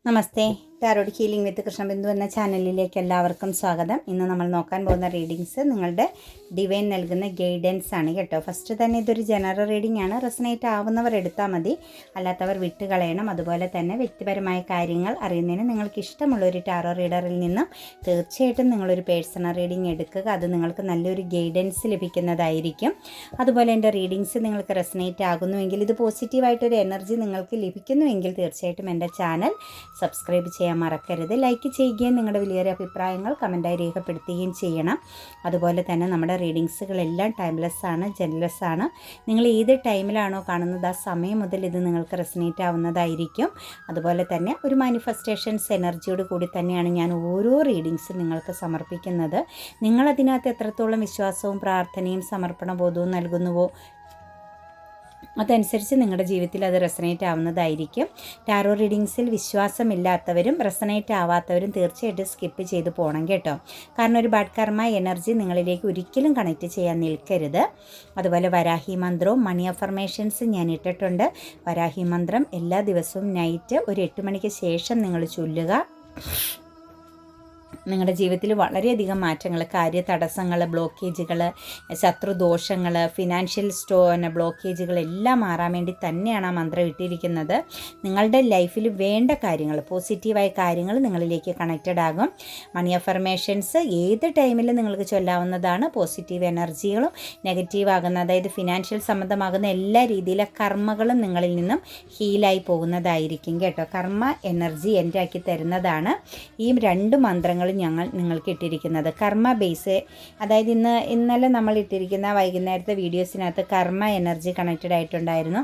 നമസ്തേ. Tarot healing വിത്ത് കൃഷ്ണബിന്ദു എന്ന ചാനലിലേക്ക് എല്ലാവർക്കും സ്വാഗതം. ഇന്ന് നമ്മൾ നോക്കാൻ പോകുന്ന റീഡിങ്സ് നിങ്ങളുടെ ഡിവൈൻ നൽകുന്ന ഗൈഡൻസ് ആണ് കേട്ടോ. ഫസ്റ്റ് തന്നെ ഇതൊരു ജനറൽ റീഡിംഗ് ആണ്. റെസനേറ്റ് ആവുന്നവർ എടുത്താൽ മതി, അല്ലാത്തവർ വിട്ടുകളയണം. അതുപോലെ തന്നെ വ്യക്തിപരമായ കാര്യങ്ങൾ അറിയുന്നതിന് നിങ്ങൾക്ക് ഇഷ്ടമുള്ളൊരു ടാറോ റീഡറിൽ നിന്നും തീർച്ചയായിട്ടും നിങ്ങളൊരു പേഴ്സണൽ റീഡിംഗ് എടുക്കുക. അത് നിങ്ങൾക്ക് നല്ലൊരു ഗൈഡൻസ് ലഭിക്കുന്നതായിരിക്കും. അതുപോലെ എൻ്റെ റീഡിങ്സ് നിങ്ങൾക്ക് റെസനേറ്റ് ആകുന്നുവെങ്കിൽ, ഇത് പോസിറ്റീവായിട്ടൊരു എനർജി നിങ്ങൾക്ക് ലഭിക്കുന്നുവെങ്കിൽ തീർച്ചയായിട്ടും എൻ്റെ ചാനൽ സബ്സ്ക്രൈബ് ചെയ്യാൻ മറക്കരുത്. ലൈക്ക് ചെയ്യുകയും നിങ്ങളുടെ വലിയൊരു അഭിപ്രായങ്ങൾ കമൻറ്റായി രേഖപ്പെടുത്തുകയും ചെയ്യണം. അതുപോലെ തന്നെ നമ്മുടെ റീഡിങ്സുകളെല്ലാം ടൈംലെസ് ആണ്, ജെൻലെസ് ആണ്. നിങ്ങൾ ഏത് ടൈമിലാണോ കാണുന്നത് ആ സമയം മുതൽ ഇത് നിങ്ങൾക്ക് റെസനേറ്റ് ആവുന്നതായിരിക്കും. അതുപോലെ തന്നെ ഒരു മാനിഫെസ്റ്റേഷൻസ് എനർജിയോട് കൂടി തന്നെയാണ് ഞാൻ ഓരോ റീഡിങ്സും നിങ്ങൾക്ക് സമർപ്പിക്കുന്നത്. നിങ്ങളതിനകത്ത് എത്രത്തോളം വിശ്വാസവും പ്രാർത്ഥനയും സമർപ്പണ ബോധവും നൽകുന്നുവോ അതനുസരിച്ച് നിങ്ങളുടെ ജീവിതത്തിൽ അത് റെസനേറ്റ് ആവുന്നതായിരിക്കും. ടാറോ റീഡിങ്സിൽ വിശ്വാസമില്ലാത്തവരും റെസനേറ്റ് ആവാത്തവരും തീർച്ചയായിട്ടും സ്കിപ്പ് ചെയ്ത് പോകണം കേട്ടോ. കാരണം ഒരു ബാഡ് കർമ്മ എനർജി നിങ്ങളിലേക്ക് ഒരിക്കലും കണക്റ്റ് ചെയ്യാൻ നിൽക്കരുത്. അതുപോലെ വരാഹി മന്ത്രവും മണി അഫർമേഷൻസും ഞാൻ ഇട്ടിട്ടുണ്ട്. വരാഹി മന്ത്രം എല്ലാ ദിവസവും നൈറ്റ് ഒരു 8 മണിക്ക് ശേഷം നിങ്ങൾ ചൊല്ലുക. നിങ്ങളുടെ ജീവിതത്തിൽ വളരെയധികം മാറ്റങ്ങൾ, കാര്യ തടസ്സങ്ങൾ, ബ്ലോക്കേജുകൾ, ശത്രുദോഷങ്ങൾ, ഫിനാൻഷ്യൽ ബ്ലോക്കേജുകൾ എല്ലാം മാറാൻ വേണ്ടി തന്നെയാണ് ആ മന്ത്രം ഇട്ടിരിക്കുന്നത്. നിങ്ങളുടെ ലൈഫിൽ വേണ്ട കാര്യങ്ങൾ, പോസിറ്റീവായ കാര്യങ്ങൾ നിങ്ങളിലേക്ക് കണക്റ്റഡ് ആകും. മണി അഫർമേഷൻസ് ഏത് ടൈമിൽ നിങ്ങൾക്ക് ചൊല്ലാവുന്നതാണ്. പോസിറ്റീവ് എനർജികളും നെഗറ്റീവ് ആകുന്ന, അതായത് ഫിനാൻഷ്യൽ സംബന്ധമാകുന്ന എല്ലാ രീതിയിലെ കർമ്മകളും നിങ്ങളിൽ നിന്നും ഹീലായി പോകുന്നതായിരിക്കും കേട്ടോ. കർമ്മ എനർജി എൻ്റെ ആക്കി തരുന്നതാണ് ഈ 2 മന്ത്രങ്ങൾ ഞങ്ങൾ നിങ്ങൾക്ക് ഇട്ടിരിക്കുന്നത്. കർമ്മ ബേസ്, അതായത് ഇന്നലെ നമ്മൾ ഇട്ടിരിക്കുന്ന വൈകുന്നേരത്തെ വീഡിയോസിനകത്ത് കർമ്മ എനർജി കണക്റ്റഡ് ആയിട്ടുണ്ടായിരുന്നു.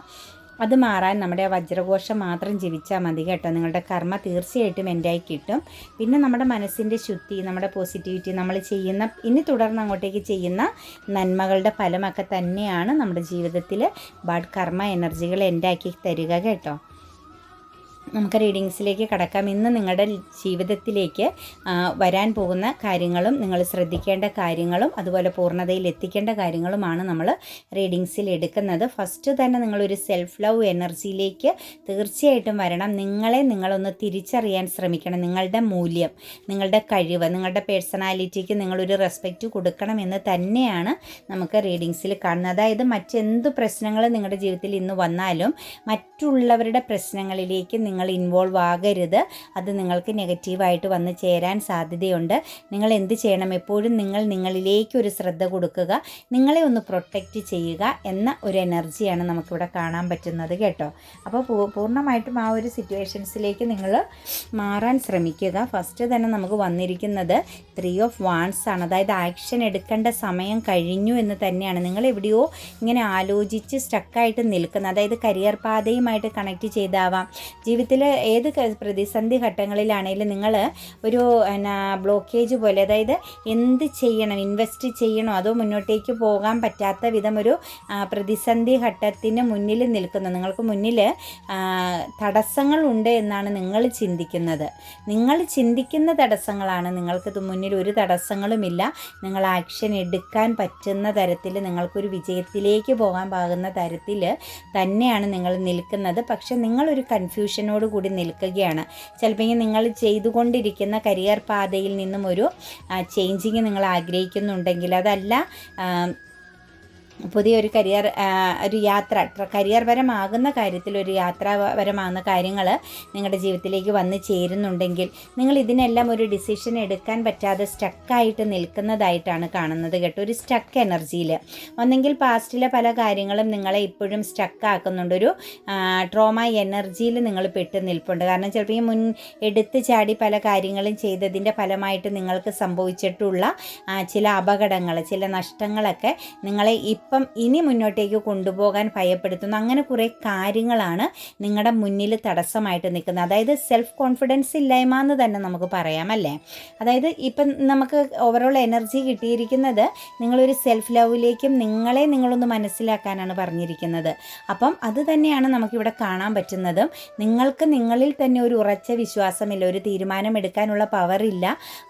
അത് മാറാൻ നമ്മുടെ വജ്രഘോഷം മാത്രം ജപിച്ചാൽ മതി കേട്ടോ. നിങ്ങളുടെ കർമ്മ തീർച്ചയായിട്ടും എൻ്റെയായി കിട്ടും. പിന്നെ നമ്മുടെ മനസ്സിൻ്റെ ശുദ്ധി, നമ്മുടെ പോസിറ്റിവിറ്റി, നമ്മൾ ചെയ്യുന്ന ഇനി തുടർന്ന് അങ്ങോട്ടേക്ക് ചെയ്യുന്ന നന്മകളുടെ ഫലമൊക്കെ തന്നെയാണ് നമ്മുടെ ജീവിതത്തിൽ ബാഡ് കർമ്മ എനർജികൾ എൻ്റെ ആക്കി തരിക കേട്ടോ. നമുക്ക് റീഡിങ്സിലേക്ക് കടക്കാം. ഇന്ന് നിങ്ങളുടെ ജീവിതത്തിലേക്ക് വരാൻ പോകുന്ന കാര്യങ്ങളും നിങ്ങൾ ശ്രദ്ധിക്കേണ്ട കാര്യങ്ങളും അതുപോലെ പൂർണ്ണതയിൽ എത്തിക്കേണ്ട കാര്യങ്ങളുമാണ് നമ്മൾ റീഡിങ്സിൽ എടുക്കുന്നത്. ഫസ്റ്റ് തന്നെ നിങ്ങളൊരു സെൽഫ് ലവ് എനർജിയിലേക്ക് തീർച്ചയായിട്ടും വരണം. നിങ്ങളൊന്ന് തിരിച്ചറിയാൻ ശ്രമിക്കണം. നിങ്ങളുടെ മൂല്യം, നിങ്ങളുടെ കഴിവ്, നിങ്ങളുടെ പേഴ്സണാലിറ്റിക്ക് നിങ്ങളൊരു റെസ്പെക്റ്റ് കൊടുക്കണമെന്ന് തന്നെയാണ് നമുക്ക് റീഡിങ്സിൽ കാണുന്നത്. അതായത് മറ്റെന്ത് പ്രശ്നങ്ങൾ നിങ്ങളുടെ ജീവിതത്തിൽ ഇന്ന് വന്നാലും മറ്റുള്ളവരുടെ പ്രശ്നങ്ങളിലേക്ക് നിങ്ങൾ ഇൻവോൾവ് ആകരുത്. അത് നിങ്ങൾക്ക് നെഗറ്റീവായിട്ട് വന്ന് ചേരാൻ സാധ്യതയുണ്ട്. നിങ്ങൾ എന്ത് ചെയ്യണം? എപ്പോഴും നിങ്ങളിലേക്ക് ഒരു ശ്രദ്ധ കൊടുക്കുക, നിങ്ങളെ ഒന്ന് പ്രൊട്ടക്റ്റ് ചെയ്യുക എന്ന ഒരു എനർജിയാണ് നമുക്കിവിടെ കാണാൻ പറ്റുന്നത് കേട്ടോ. അപ്പോൾ പൂർണ്ണമായിട്ടും ആ ഒരു സിറ്റുവേഷൻസിലേക്ക് നിങ്ങൾ മാറാൻ ശ്രമിക്കുക. ഫസ്റ്റ് തന്നെ നമുക്ക് വന്നിരിക്കുന്നത് 3 ഓഫ് വാൻഡ്സ് ആണ്. അതായത് ആക്ഷൻ എടുക്കേണ്ട സമയം കഴിഞ്ഞു എന്ന് തന്നെയാണ്. നിങ്ങൾ എവിടെയോ ഇങ്ങനെ ആലോചിച്ച് സ്റ്റക്കായിട്ട് നിൽക്കുന്നത്, അതായത് കരിയർ പാതയുമായിട്ട് കണക്റ്റ് ചെയ്താവാം. ജീവിതത്തിൽ ഏത് പ്രതിസന്ധി ഘട്ടങ്ങളിലാണെങ്കിലും നിങ്ങൾ ഒരു ബ്ലോക്കേജ് പോലെ, അതായത് എന്ത് ചെയ്യണം, ഇൻവെസ്റ്റ് ചെയ്യണോ അതോ മുന്നോട്ടേക്ക് പോകാൻ പറ്റാത്ത വിധം ഒരു പ്രതിസന്ധി ഘട്ടത്തിന് മുന്നിൽ നിൽക്കുന്നു. നിങ്ങൾക്ക് മുന്നിൽ തടസ്സങ്ങളുണ്ട് എന്നാണ് നിങ്ങൾ ചിന്തിക്കുന്നത്. നിങ്ങൾ ചിന്തിക്കുന്ന തടസ്സങ്ങളാണ്. നിങ്ങൾക്ക് മുന്നിൽ ഒരു തടസ്സങ്ങളുമില്ല. നിങ്ങൾ ആക്ഷൻ എടുക്കാൻ പറ്റുന്ന തരത്തിൽ, നിങ്ങൾക്കൊരു വിജയത്തിലേക്ക് പോകാൻ പാകുന്ന തരത്തിൽ തന്നെയാണ് നിങ്ങൾ നിൽക്കുന്നത്. പക്ഷെ നിങ്ങളൊരു കൺഫ്യൂഷനോട് കൂടി നിൽക്കുകയാണ്. ചിലപ്പോൾ നിങ്ങൾ ചെയ്തുകൊണ്ടിരിക്കുന്ന കരിയർ പാതയിൽ നിന്നും ഒരു ചേഞ്ചിങ് നിങ്ങൾ ആഗ്രഹിക്കുന്നുണ്ടെങ്കിൽ, അതല്ല പുതിയൊരു ഒരു യാത്ര, കരിയർപരമാകുന്ന കാര്യത്തിൽ ഒരു യാത്രാപരമാകുന്ന കാര്യങ്ങൾ നിങ്ങളുടെ ജീവിതത്തിലേക്ക് വന്ന് ചേരുന്നുണ്ടെങ്കിൽ നിങ്ങൾ ഇതിനെല്ലാം ഒരു ഡിസിഷൻ എടുക്കാൻ പറ്റാതെ സ്റ്റക്കായിട്ട് നിൽക്കുന്നതായിട്ടാണ് കാണുന്നത് കേട്ടോ. ഒരു സ്റ്റക്ക് എനർജിയിൽ ഒന്നെങ്കിൽ പാസ്റ്റിലെ പല കാര്യങ്ങളും നിങ്ങളെ ഇപ്പോഴും സ്റ്റക്കാക്കുന്നുണ്ട്. ഒരു ട്രോമ എനർജിയിൽ നിങ്ങൾ പെട്ട് നിൽപ്പുണ്ട്. കാരണം ചിലപ്പോൾ ഈ എടുത്ത് ചാടി പല കാര്യങ്ങളും ചെയ്തതിൻ്റെ ഫലമായിട്ട് നിങ്ങൾക്ക് സംഭവിച്ചിട്ടുള്ള ചില അപകടങ്ങൾ, ചില നഷ്ടങ്ങളൊക്കെ നിങ്ങളെ ഇനി മുന്നോട്ടേക്ക് കൊണ്ടുപോകാൻ ഭയപ്പെടുത്തുന്നു. അങ്ങനെ കുറേ കാര്യങ്ങളാണ് നിങ്ങളുടെ മുന്നിൽ തടസ്സമായിട്ട് നിൽക്കുന്നത്. അതായത് സെൽഫ് കോൺഫിഡൻസ് ഇല്ലായ്മ എന്ന് തന്നെ നമുക്ക് പറയാം അല്ലേ. അതായത് ഇപ്പം നമുക്ക് ഓവറോൾ എനർജി കിട്ടിയിരിക്കുന്നത് നിങ്ങളൊരു സെൽഫ് ലവിലേക്കും നിങ്ങളൊന്ന് മനസ്സിലാക്കാനാണ് പറഞ്ഞിരിക്കുന്നത്. അപ്പം അത് തന്നെയാണ് നമുക്കിവിടെ കാണാൻ പറ്റുന്നതും. നിങ്ങൾക്ക് നിങ്ങളിൽ തന്നെ ഒരു ഉറച്ച വിശ്വാസമില്ല, ഒരു തീരുമാനമെടുക്കാനുള്ള പവറില്ല,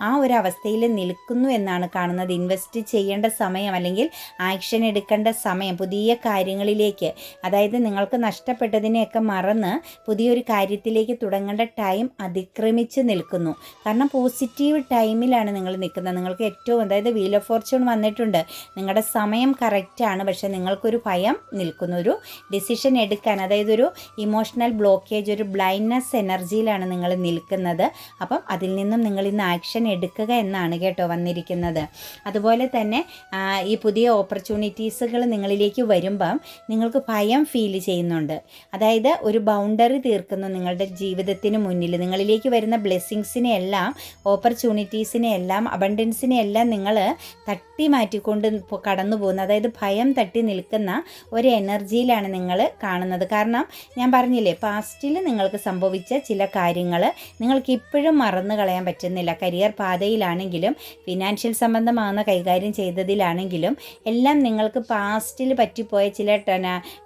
ആ ഒരു അവസ്ഥയിൽ നിൽക്കുന്നു എന്നാണ് കാണുന്നത്. ഇൻവെസ്റ്റ് ചെയ്യേണ്ട സമയം അല്ലെങ്കിൽ ആക്ഷൻ എടുക്കുക എടുക്കേണ്ട സമയം പുതിയ കാര്യങ്ങളിലേക്ക്, അതായത് നിങ്ങൾക്ക് നഷ്ടപ്പെട്ടതിനെയൊക്കെ മറന്ന് പുതിയൊരു കാര്യത്തിലേക്ക് തുടങ്ങേണ്ട ടൈം അതിക്രമിച്ച് നിൽക്കുന്നു. കാരണം പോസിറ്റീവ് ടൈമിലാണ് നിങ്ങൾ നിൽക്കുന്നത്. നിങ്ങൾക്ക് ഏറ്റവും, അതായത് വീൽ ഓഫ് ഫോർച്യൂൺ വന്നിട്ടുണ്ട്. നിങ്ങളുടെ സമയം കറക്റ്റാണ്, പക്ഷേ നിങ്ങൾക്കൊരു ഭയം നിൽക്കുന്നു. ഒരു ഡിസിഷൻ എടുക്കാൻ, അതായത് ഒരു ഇമോഷണൽ ബ്ലോക്കേജ്, ഒരു ബ്ലൈൻഡ്നെസ് എനർജിയിലാണ് നിങ്ങൾ നിൽക്കുന്നത്. അപ്പം അതിൽ നിന്നും നിങ്ങൾ ഇന്ന് ആക്ഷൻ എടുക്കുക എന്നാണ് കേട്ടോ വന്നിരിക്കുന്നത്. അതുപോലെ തന്നെ ഈ പുതിയ ഓപ്പർച്യൂണിറ്റീസുകൾ നിങ്ങളിലേക്ക് വരുമ്പം നിങ്ങൾക്ക് ഭയം ഫീൽ ചെയ്യുന്നുണ്ട്. അതായത് ഒരു ബൗണ്ടറി തീർക്കുന്നു നിങ്ങളുടെ ജീവിതത്തിന് മുന്നിൽ. നിങ്ങളിലേക്ക് വരുന്ന ബ്ലെസ്സിങ്സിനെ എല്ലാം, ഓപ്പർച്യൂണിറ്റീസിനെ എല്ലാം, അബണ്ടൻസിനെ എല്ലാം നിങ്ങൾ തട്ടി മാറ്റിക്കൊണ്ട് കടന്നു പോകുന്നത്. അതായത് ഭയം തട്ടി നിൽക്കുന്ന ഒരു എനർജിയിലാണ് നിങ്ങൾ കാണുന്നത്. കാരണം ഞാൻ പറഞ്ഞില്ലേ, പാസ്റ്റിൽ നിങ്ങൾക്ക് സംഭവിച്ച ചില കാര്യങ്ങൾ നിങ്ങൾക്ക് ഇപ്പോഴും മറന്നു കളയാൻ പറ്റുന്നില്ല. കരിയർ പാതയിലാണെങ്കിലും ഫിനാൻഷ്യൽ സംബന്ധമാകുന്ന കൈകാര്യം ചെയ്തതിലാണെങ്കിലും എല്ലാം നിങ്ങൾക്ക് പാസ്റ്റിൽ പറ്റിപ്പോയ ചില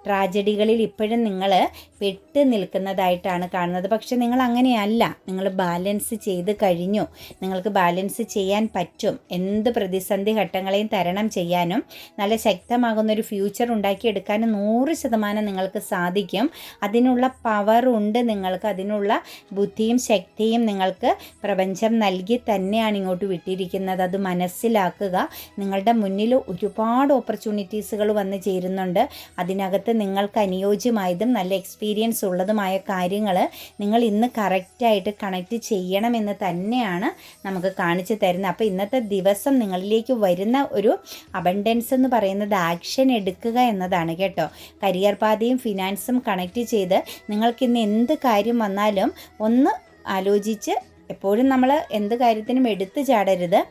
ട്രാജഡികളിൽ ഇപ്പോഴും നിങ്ങൾ പെട്ട് നിൽക്കുന്നതായിട്ടാണ് കാണുന്നത്. പക്ഷെ നിങ്ങൾ അങ്ങനെയല്ല, നിങ്ങൾ ബാലൻസ് ചെയ്ത് കഴിഞ്ഞു. നിങ്ങൾക്ക് ബാലൻസ് ചെയ്യാൻ പറ്റും. എന്ത് പ്രതിസന്ധി ഘട്ടങ്ങളെയും തരണം ചെയ്യാനും നല്ല ശക്തമാകുന്നൊരു ഫ്യൂച്ചർ ഉണ്ടാക്കിയെടുക്കാനും 100% നിങ്ങൾക്ക് സാധിക്കും. അതിനുള്ള പവറുണ്ട് നിങ്ങൾക്ക്, അതിനുള്ള ബുദ്ധിയും ശക്തിയും നിങ്ങൾക്ക് പ്രപഞ്ചം നൽകി തന്നെയാണ് ഇങ്ങോട്ട് വിട്ടിരിക്കുന്നത്. അത് മനസ്സിലാക്കുക. നിങ്ങളുടെ മുന്നിൽ ഒരുപാട് ഓപ്പർച്യൂണിറ്റീസുകൾ വന്ന് ചേരുന്നുണ്ട്. അതിനകത്ത് നിങ്ങൾക്ക് അനുയോജ്യമായതും നല്ല എക്സ്പീരിയൻസ് ഉള്ളതുമായ കാര്യങ്ങൾ നിങ്ങൾ ഇന്ന് കറക്റ്റായിട്ട് കണക്റ്റ് ചെയ്യണമെന്ന് തന്നെയാണ് നമുക്ക് കാണിച്ചു തരുന്നത്. അപ്പോൾ ഇന്നത്തെ ദിവസം നിങ്ങളിലേക്ക് വരുന്ന ഒരു അബണ്ടൻസ് എന്ന് പറയുന്നത് ആക്ഷൻ എടുക്കുക എന്നതാണ് കേട്ടോ. കരിയർ പാതയും ഫിനാൻസും കണക്റ്റ് ചെയ്ത് നിങ്ങൾക്കിന്ന് എന്ത് കാര്യം വന്നാലും ഒന്ന് ആലോചിച്ച്, എപ്പോഴും നമ്മൾ എന്ത് കാര്യത്തിനും എടുത്തു ചാടരുത്,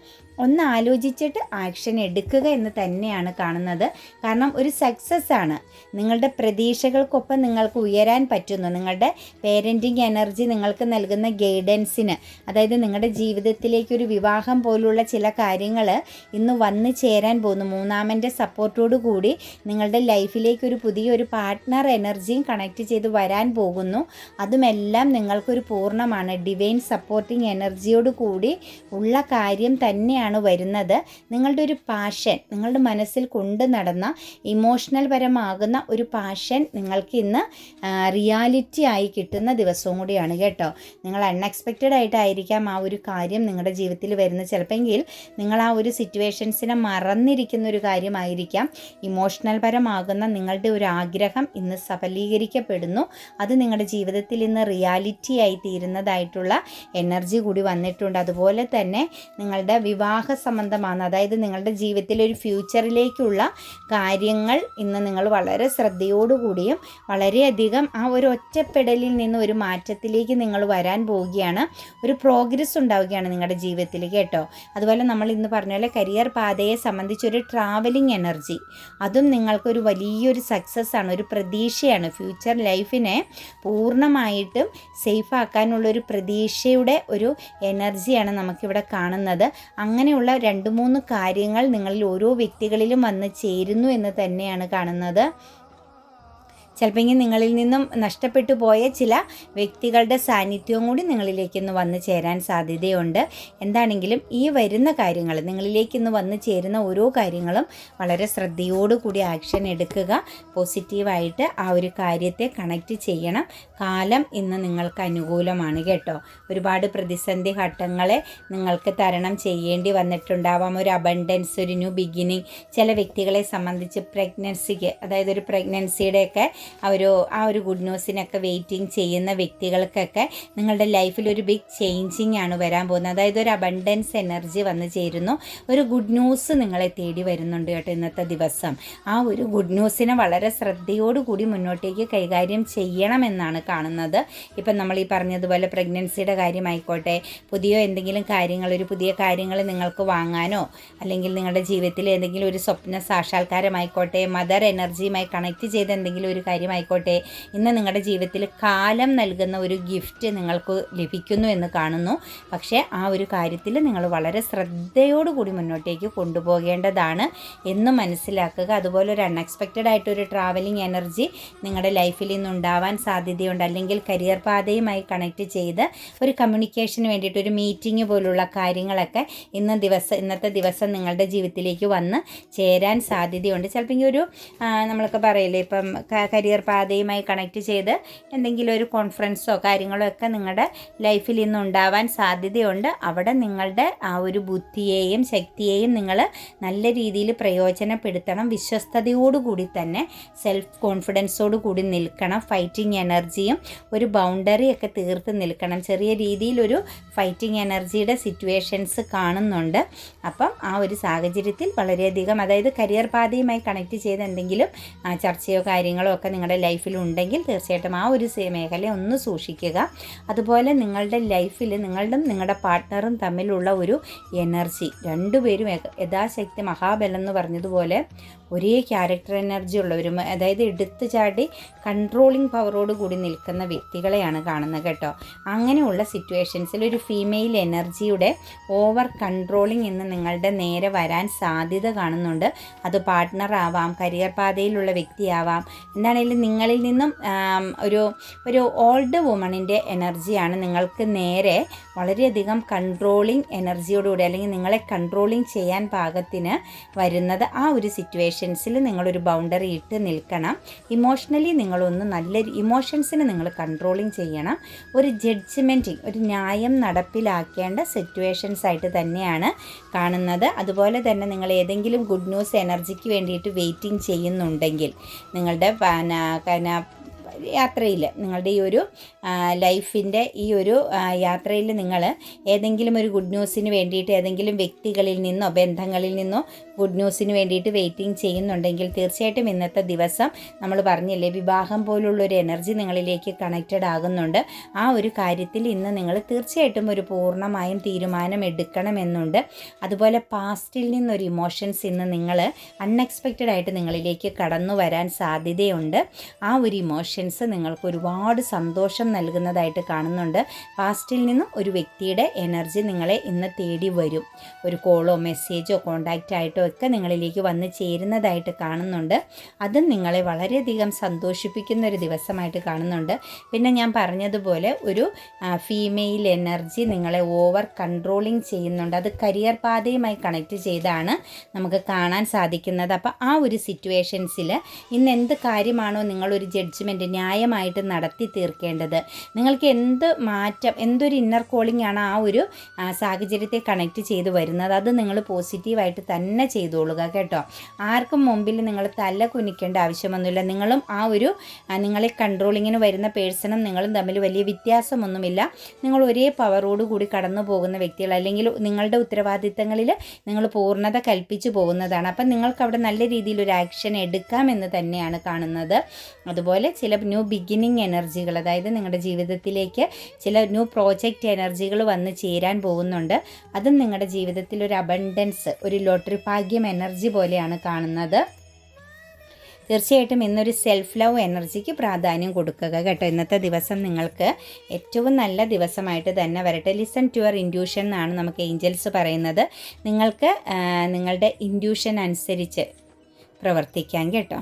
ഒന്ന് ആലോചിച്ചിട്ട് ആക്ഷൻ എടുക്കുക എന്ന് തന്നെയാണ് കാണുന്നത്. കാരണം ഒരു സക്സസ് ആണ്. നിങ്ങളുടെ പ്രതീക്ഷകൾക്കൊപ്പം നിങ്ങൾക്ക് ഉയരാൻ പറ്റുന്നു. നിങ്ങളുടെ പേരൻറ്റിങ് എനർജി നിങ്ങൾക്ക് നൽകുന്ന ഗൈഡൻസിന്, അതായത് നിങ്ങളുടെ ജീവിതത്തിലേക്കൊരു വിവാഹം പോലുള്ള ചില കാര്യങ്ങൾ ഇന്ന് വന്നു ചേരാൻ പോകുന്നു. മൂന്നാമൻ്റെ സപ്പോർട്ടോടു കൂടി നിങ്ങളുടെ ലൈഫിലേക്കൊരു പുതിയൊരു പാർട്ട്ണർ എനർജിയും കണക്റ്റ് ചെയ്ത് വരാൻ പോകുന്നു. അതുമെല്ലാം നിങ്ങൾക്കൊരു പൂർണ്ണമാണ്. ഡിവൈൻ സപ്പോർട്ടിങ് എനർജിയോട് കൂടി ഉള്ള കാര്യം തന്നെയാണ് വരുന്നത്. നിങ്ങളുടെ ഒരു പാഷൻ, നിങ്ങളുടെ മനസ്സിൽ കൊണ്ടു നടന്ന ഇമോഷണൽ പരമാകുന്ന ഒരു പാഷൻ നിങ്ങൾക്ക് ഇന്ന് റിയാലിറ്റി ആയി കിട്ടുന്ന ദിവസവും കൂടിയാണ് കേട്ടോ. നിങ്ങൾ അൺഎക്സ്പെക്റ്റഡ് ആയിട്ടായിരിക്കാം ആ ഒരു കാര്യം നിങ്ങളുടെ ജീവിതത്തിൽ വരുന്നത്. ചിലപ്പോൾ നിങ്ങൾ ആ ഒരു സിറ്റുവേഷൻസിനെ മറന്നിരിക്കുന്ന ഒരു കാര്യമായിരിക്കാം. ഇമോഷണൽ പരമാകുന്ന നിങ്ങളുടെ ഒരു ആഗ്രഹം ഇന്ന് സഫലീകരിക്കപ്പെടുന്നു. അത് നിങ്ങളുടെ ജീവിതത്തിൽ ഇന്ന് റിയാലിറ്റി ആയി തീരുന്നതായിട്ടുള്ള എനർജി കൂടി വന്നിട്ടുണ്ട്. അതുപോലെ തന്നെ നിങ്ങളുടെ വിവാഹ സംബന്ധമാണ്, അതായത് നിങ്ങളുടെ ജീവിതത്തിലെ ഒരു ഫ്യൂച്ചറിലേക്കുള്ള കാര്യങ്ങൾ ഇന്ന് നിങ്ങൾ വളരെ ശ്രദ്ധയോടുകൂടിയും വളരെയധികം ആ ഒരു ഒറ്റപ്പെടലിൽ നിന്ന് ഒരു മാറ്റത്തിലേക്ക് നിങ്ങൾ വരാൻ പോവുകയാണ്. ഒരു പ്രോഗ്രസ് ഉണ്ടാവുകയാണ് നിങ്ങളുടെ ജീവിതത്തിൽ കേട്ടോ. അതുപോലെ നമ്മൾ ഇന്ന് പറഞ്ഞ പോലെ കരിയർ പാതയെ സംബന്ധിച്ചൊരു ട്രാവലിംഗ് എനർജി, അതും നിങ്ങൾക്കൊരു വലിയൊരു സക്സസ് ആണ്, ഒരു പ്രതീക്ഷയാണ്. ഫ്യൂച്ചർ ലൈഫിനെ പൂർണ്ണമായിട്ടും സേഫ് ആക്കാനുള്ളൊരു പ്രതീക്ഷയുടെ ഒരു എനർജിയാണ് നമുക്കിവിടെ കാണുന്നത്. അങ്ങനെയുള്ള 2-3 കാര്യങ്ങൾ നിങ്ങളിൽ ഓരോ വ്യക്തികളിലും വന്ന് ചേരുന്നു എന്ന് തന്നെയാണ് കാണുന്നത്. ചിലപ്പോൾ നിങ്ങളിൽ നിന്നും നഷ്ടപ്പെട്ടു പോയ ചില വ്യക്തികളുടെ സാന്നിധ്യവും കൂടി നിങ്ങളിലേക്ക് ഇന്ന് വന്നു ചേരാൻ സാധ്യതയുണ്ട്. എന്താണെങ്കിലും ഈ വരുന്ന കാര്യങ്ങൾ, നിങ്ങളിലേക്ക് ഇന്ന് വന്നു ചേരുന്ന ഓരോ കാര്യങ്ങളും വളരെ ശ്രദ്ധയോടുകൂടി ആക്ഷൻ എടുക്കുക. പോസിറ്റീവായിട്ട് ആ ഒരു കാര്യത്തെ കണക്റ്റ് ചെയ്യണം. കാലം ഇന്ന് നിങ്ങൾക്ക് അനുകൂലമാണ് കേട്ടോ. ഒരുപാട് പ്രതിസന്ധി ഘട്ടങ്ങളെ നിങ്ങൾക്ക് തരണം ചെയ്യേണ്ടി വന്നിട്ടുണ്ടാവാം. ഒരു അബണ്ടൻസ്, ഒരു ന്യൂ ബിഗിനിങ്. ചില വ്യക്തികളെ സംബന്ധിച്ച് പ്രഗ്നൻസിക്ക്, അതായത് ഒരു പ്രഗ്നൻസിയുടെയൊക്കെ ആ ഒരു ഗുഡ് ന്യൂസിനൊക്കെ വെയിറ്റിംഗ് ചെയ്യുന്ന വ്യക്തികൾക്കൊക്കെ നിങ്ങളുടെ ലൈഫിൽ ഒരു ബിഗ് ചേഞ്ചിങ് ആണ് വരാൻ പോകുന്നത്. അതായത് ഒരു അബണ്ടൻസ് എനർജി വന്നു ചേരുന്നു. ഒരു ഗുഡ് ന്യൂസ് നിങ്ങളെ തേടി വരുന്നുണ്ട് കേട്ടോ ഇന്നത്തെ ദിവസം. ആ ഒരു ഗുഡ് ന്യൂസിനെ വളരെ ശ്രദ്ധയോടുകൂടി മുന്നോട്ടേക്ക് കൈകാര്യം ചെയ്യണമെന്നാണ് കാണുന്നത്. ഇപ്പം നമ്മൾ ഈ പറഞ്ഞതുപോലെ പ്രഗ്നൻസിയുടെ കാര്യമായിക്കോട്ടെ, പുതിയ എന്തെങ്കിലും കാര്യങ്ങൾ, ഒരു പുതിയ കാര്യങ്ങൾ നിങ്ങൾക്ക് വാങ്ങാനോ അല്ലെങ്കിൽ നിങ്ങളുടെ ജീവിതത്തിൽ എന്തെങ്കിലും ഒരു സ്വപ്ന സാക്ഷാത്കാരമായിക്കോട്ടെ, മദർ എനർജിയുമായി കണക്റ്റ് ചെയ്ത് എന്തെങ്കിലും ഒരു കാര്യം കാര്യമായിക്കോട്ടെ, ഇന്ന് നിങ്ങളുടെ ജീവിതത്തിൽ കാലം നൽകുന്ന ഒരു ഗിഫ്റ്റ് നിങ്ങൾക്ക് ലഭിക്കുന്നു എന്ന് കാണുന്നു. പക്ഷേ ആ ഒരു കാര്യത്തിൽ നിങ്ങൾ വളരെ ശ്രദ്ധയോടുകൂടി മുന്നോട്ടേക്ക് കൊണ്ടുപോകേണ്ടതാണ് എന്ന് മനസ്സിലാക്കുക. അതുപോലെ ഒരു അൺഎക്സ്പെക്റ്റഡ് ആയിട്ടൊരു ട്രാവലിംഗ് എനർജി നിങ്ങളുടെ ലൈഫിൽ നിന്നുണ്ടാവാൻ സാധ്യതയുണ്ട്. അല്ലെങ്കിൽ കരിയർ പാതയുമായി കണക്ട് ചെയ്ത് ഒരു കമ്മ്യൂണിക്കേഷന് വേണ്ടിയിട്ട് ഒരു മീറ്റിംഗ് പോലുള്ള കാര്യങ്ങളൊക്കെ ഇന്നത്തെ ദിവസം നിങ്ങളുടെ ജീവിതത്തിലേക്ക് വന്ന് ചേരാൻ സാധ്യതയുണ്ട്. ചിലപ്പോൾ ഒരു നമ്മളൊക്കെ പറയില്ലേ, ഇപ്പം കരിയർ പാതയുമായി കണക്ട് ചെയ്ത് എന്തെങ്കിലും ഒരു കോൺഫറൻസോ കാര്യങ്ങളോ ഒക്കെ നിങ്ങളുടെ ലൈഫിൽ ഇന്ന് ഉണ്ടാവാൻ സാധ്യതയുണ്ട്. അവിടെ നിങ്ങളുടെ ആ ഒരു ബുദ്ധിയെയും ശക്തിയെയും നിങ്ങൾ നല്ല രീതിയിൽ പ്രയോജനപ്പെടുത്തണം. വിശ്വസ്തയോടുകൂടി തന്നെ സെൽഫ് കോൺഫിഡൻസോട് കൂടി നിൽക്കണം. ഫൈറ്റിംഗ് എനർജിയും ഒരു ബൗണ്ടറിയൊക്കെ തീർത്ത് നിൽക്കണം. ചെറിയ രീതിയിലൊരു ഫൈറ്റിംഗ് എനർജിയുടെ സിറ്റുവേഷൻസ് കാണുന്നുണ്ട്. അപ്പം ആ ഒരു സാഹചര്യത്തിൽ വളരെയധികം, അതായത് കരിയർ പാതയുമായി കണക്ട് ചെയ്ത് എന്തെങ്കിലും ചർച്ചയോ കാര്യങ്ങളോ ഒക്കെ നിങ്ങളുടെ ലൈഫിൽ ഉണ്ടെങ്കിൽ തീർച്ചയായിട്ടും ആ ഒരു മേഖല ഒന്ന് സൂക്ഷിക്കുക. അതുപോലെ നിങ്ങളുടെ ലൈഫിൽ നിങ്ങളുടെ പാർട്ട്ണറും തമ്മിലുള്ള ഒരു എനർജി, രണ്ടുപേരും യഥാശക്തി മഹാബലം എന്ന് പറഞ്ഞതുപോലെ ഒരേ ക്യാരക്ടർ എനർജി ഉള്ളവരും, അതായത് എടുത്തു ചാടി കൺട്രോളിങ് പവറോട് കൂടി നിൽക്കുന്ന വ്യക്തികളെയാണ് കാണുന്നത് കേട്ടോ. അങ്ങനെയുള്ള സിറ്റുവേഷൻസിൽ ഒരു ഫീമെയിൽ എനർജിയുടെ ഓവർ കൺട്രോളിങ് ഇന്ന് നിങ്ങളുടെ നേരെ വരാൻ സാധ്യത കാണുന്നുണ്ട്. അത് പാർട്ട്ണർ ആവാം, കരിയർ പാതയിലുള്ള വ്യക്തിയാവാം, എന്താണെങ്കിലും നിങ്ങളിൽ നിന്നും ഒരു ഓൾഡ് വുമണിൻ്റെ എനർജിയാണ് നിങ്ങൾക്ക് നേരെ വളരെയധികം കൺട്രോളിങ് എനർജിയോടുകൂടി, അല്ലെങ്കിൽ നിങ്ങളെ കൺട്രോളിങ് ചെയ്യാൻ പാകത്തിന് വരുന്നത്. ആ ഒരു സിറ്റുവേഷൻസിൽ നിങ്ങളൊരു ബൗണ്ടറി ഇട്ട് നിൽക്കണം. ഇമോഷണലി നിങ്ങളൊന്ന് നല്ല ഇമോഷൻസിന് നിങ്ങൾ കൺട്രോളിങ് ചെയ്യണം. ഒരു ജഡ്ജ്മെൻറ്റിങ്, ഒരു ന്യായം നടപ്പിലാക്കേണ്ട സിറ്റുവേഷൻസ് ആയിട്ട് തന്നെയാണ് കാണുന്നത്. അതുപോലെ തന്നെ നിങ്ങൾ ഏതെങ്കിലും ഗുഡ് ന്യൂസ് എനർജിക്ക് വേണ്ടിയിട്ട് വെയിറ്റിംഗ് ചെയ്യുന്നുണ്ടെങ്കിൽ, നിങ്ങളുടെ യാത്രയിൽ, നിങ്ങളുടെ ഈ ഒരു ലൈഫിൻ്റെ ഈ ഒരു യാത്രയിൽ നിങ്ങൾ ഏതെങ്കിലും ഒരു ഗുഡ് ന്യൂസിന് വേണ്ടിയിട്ട് ഏതെങ്കിലും വ്യക്തികളിൽ നിന്നോ ബന്ധങ്ങളിൽ നിന്നോ ഗുഡ് ന്യൂസിന് വേണ്ടിയിട്ട് വെയിറ്റിംഗ് ചെയ്യുന്നുണ്ടെങ്കിൽ തീർച്ചയായിട്ടും ഇന്നത്തെ ദിവസം നമ്മൾ പറഞ്ഞില്ലേ, വിവാഹം പോലുള്ളൊരു എനർജി നിങ്ങളിലേക്ക് കണക്റ്റഡ് ആകുന്നുണ്ട്. ആ ഒരു കാര്യത്തിൽ ഇന്ന് നിങ്ങൾ തീർച്ചയായിട്ടും ഒരു പൂർണ്ണമായും തീരുമാനം എടുക്കണമെന്നുണ്ട്. അതുപോലെ പാസ്റ്റിൽ നിന്നൊരു ഇമോഷൻസ് ഇന്ന് നിങ്ങൾ അൺഎക്സ്പെക്റ്റഡ് ആയിട്ട് നിങ്ങളിലേക്ക് കടന്നു വരാൻ സാധ്യതയുണ്ട്. ആ ഒരു ഇമോഷൻസ് നിങ്ങൾക്ക് ഒരുപാട് സന്തോഷം നൽകുന്നതായിട്ട് കാണുന്നുണ്ട്. പാസ്റ്റിൽ നിന്നും ഒരു വ്യക്തിയുടെ എനർജി നിങ്ങളെ ഇന്ന് തേടി വരും. ഒരു കോളോ മെസ്സേജോ കോണ്ടാക്റ്റ് ആയിട്ടോ ഒക്കെ നിങ്ങളിലേക്ക് വന്ന് ചേരുന്നതായിട്ട് കാണുന്നുണ്ട്. അതും നിങ്ങളെ വളരെയധികം സന്തോഷിപ്പിക്കുന്ന ഒരു ദിവസമായിട്ട് കാണുന്നുണ്ട്. പിന്നെ ഞാൻ പറഞ്ഞതുപോലെ ഒരു ഫീമെയിൽ എനർജി നിങ്ങളെ ഓവർ കൺട്രോളിങ് ചെയ്യുന്നുണ്ട്. അത് കരിയർ പാതയുമായി കണക്റ്റ് ചെയ്താണ് നമുക്ക് കാണാൻ സാധിക്കുന്നത്. അപ്പോൾ ആ ഒരു സിറ്റുവേഷൻസിൽ ഇന്ന് എന്ത് കാര്യമാണോ നിങ്ങളൊരു ജഡ്ജ്മെൻറ്റ് ന്യായമായിട്ട് നടത്തി തീർക്കേണ്ടത്, നിങ്ങൾക്ക് എന്ത് മാറ്റം, എന്തൊരു ഇന്നർ കോളിംഗ് ആണ് ആ ഒരു സാഹചര്യത്തെ കണക്റ്റ് ചെയ്ത് വരുന്നത്, അത് നിങ്ങൾ പോസിറ്റീവായിട്ട് തന്നെ ചെയ്തോളുക കേട്ടോ. ആർക്കും മുമ്പിൽ നിങ്ങൾ തല കുനിക്കേണ്ട ആവശ്യമൊന്നുമില്ല. നിങ്ങളും ആ ഒരു നിങ്ങളെ കൺട്രോളിങ്ങിന് വരുന്ന പേഴ്സണും നിങ്ങളും തമ്മിൽ വലിയ വ്യത്യാസമൊന്നുമില്ല. നിങ്ങൾ ഒരേ പവറോട് കൂടി കടന്നു പോകുന്ന വ്യക്തികൾ, അല്ലെങ്കിൽ നിങ്ങളുടെ ഉത്തരവാദിത്തങ്ങളിൽ നിങ്ങൾ പൂർണ്ണത കൽപ്പിച്ചു പോകുന്നതാണ്. അപ്പം നിങ്ങൾക്ക് അവിടെ നല്ല രീതിയിൽ ഒരു ആക്ഷൻ എടുക്കാമെന്ന് തന്നെയാണ് കാണുന്നത്. അതുപോലെ ചില ന്യൂ ബിഗിനിങ് എനർജികൾ, അതായത് നിങ്ങളുടെ ജീവിതത്തിലേക്ക് ചില ന്യൂ പ്രോജക്റ്റ് എനർജികൾ വന്ന് ചേരാൻ പോകുന്നുണ്ട്. അതും നിങ്ങളുടെ ജീവിതത്തിൽ ഒരു അബണ്ടൻസ്, ഒരു ലോട്ടറി ഭാഗ്യം എനർജി പോലെയാണ് കാണുന്നത്. തീർച്ചയായിട്ടും ഇന്നൊരു സെൽഫ് ലവ് എനർജിക്ക് പ്രാധാന്യം കൊടുക്കുക കേട്ടോ. ഇന്നത്തെ ദിവസം നിങ്ങൾക്ക് ഏറ്റവും നല്ല ദിവസമായിട്ട് തന്നെ വരട്ടെ. ലിസൺ ടു യുവർ ഇൻറ്റ്യൂഷൻ എന്നാണ് നമുക്ക് ഏഞ്ചൽസ് പറയുന്നത്. നിങ്ങൾക്ക് നിങ്ങളുടെ ഇൻറ്റ്യൂഷൻ അനുസരിച്ച് പ്രവർത്തിക്കാം കേട്ടോ.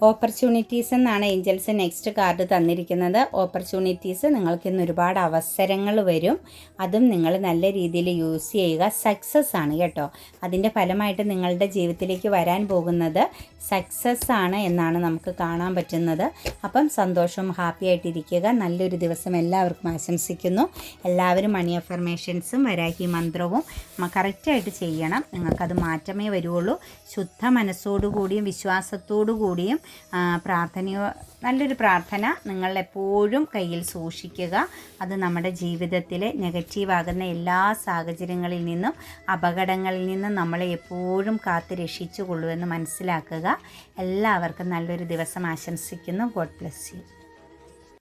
ഓപ്പർച്യൂണിറ്റീസ് എന്നാണ് ഏഞ്ചൽസ് നെക്സ്റ്റ് കാർഡ് തന്നിരിക്കുന്നത്. ഓപ്പർച്യൂണിറ്റീസ് നിങ്ങൾക്ക് ഇന്ന് ഒരുപാട് അവസരങ്ങൾ വരും. അതും നിങ്ങൾ നല്ല രീതിയിൽ യൂസ് ചെയ്യുക. സക്സസ് ആണ് കേട്ടോ. അതിൻ്റെ ഫലമായിട്ട് നിങ്ങളുടെ ജീവിതത്തിലേക്ക് വരാൻ പോകുന്നത് സക്സസ് ആണ് എന്നാണ് നമുക്ക് കാണാൻ പറ്റുന്നത്. അപ്പം സന്തോഷവും ഹാപ്പി ആയിട്ടിരിക്കുക. നല്ലൊരു ദിവസം എല്ലാവർക്കും ആശംസിക്കുന്നു. എല്ലാവരും മണി അഫർമേഷൻസും വരാഹി മന്ത്രവും കറക്റ്റായിട്ട് ചെയ്യണം. നിങ്ങൾക്കത് മാറ്റമേ വരുള്ളൂ. ശുദ്ധ മനസ്സോടുകൂടിയും വിശ്വാസത്തോടു കൂടിയും നല്ലൊരു പ്രാർത്ഥന നിങ്ങൾ എപ്പോഴും കയ്യിൽ സൂക്ഷിക്കുക. അത് നമ്മുടെ ജീവിതത്തിലെ നെഗറ്റീവാകുന്ന എല്ലാ സാഹചര്യങ്ങളിൽ നിന്നും അപകടങ്ങളിൽ നിന്നും നമ്മളെ എപ്പോഴും കാത്ത് രക്ഷിച്ചു കൊള്ളുമെന്ന് മനസ്സിലാക്കുക. എല്ലാവർക്കും നല്ലൊരു ദിവസം ആശംസിക്കുന്നു. God bless you.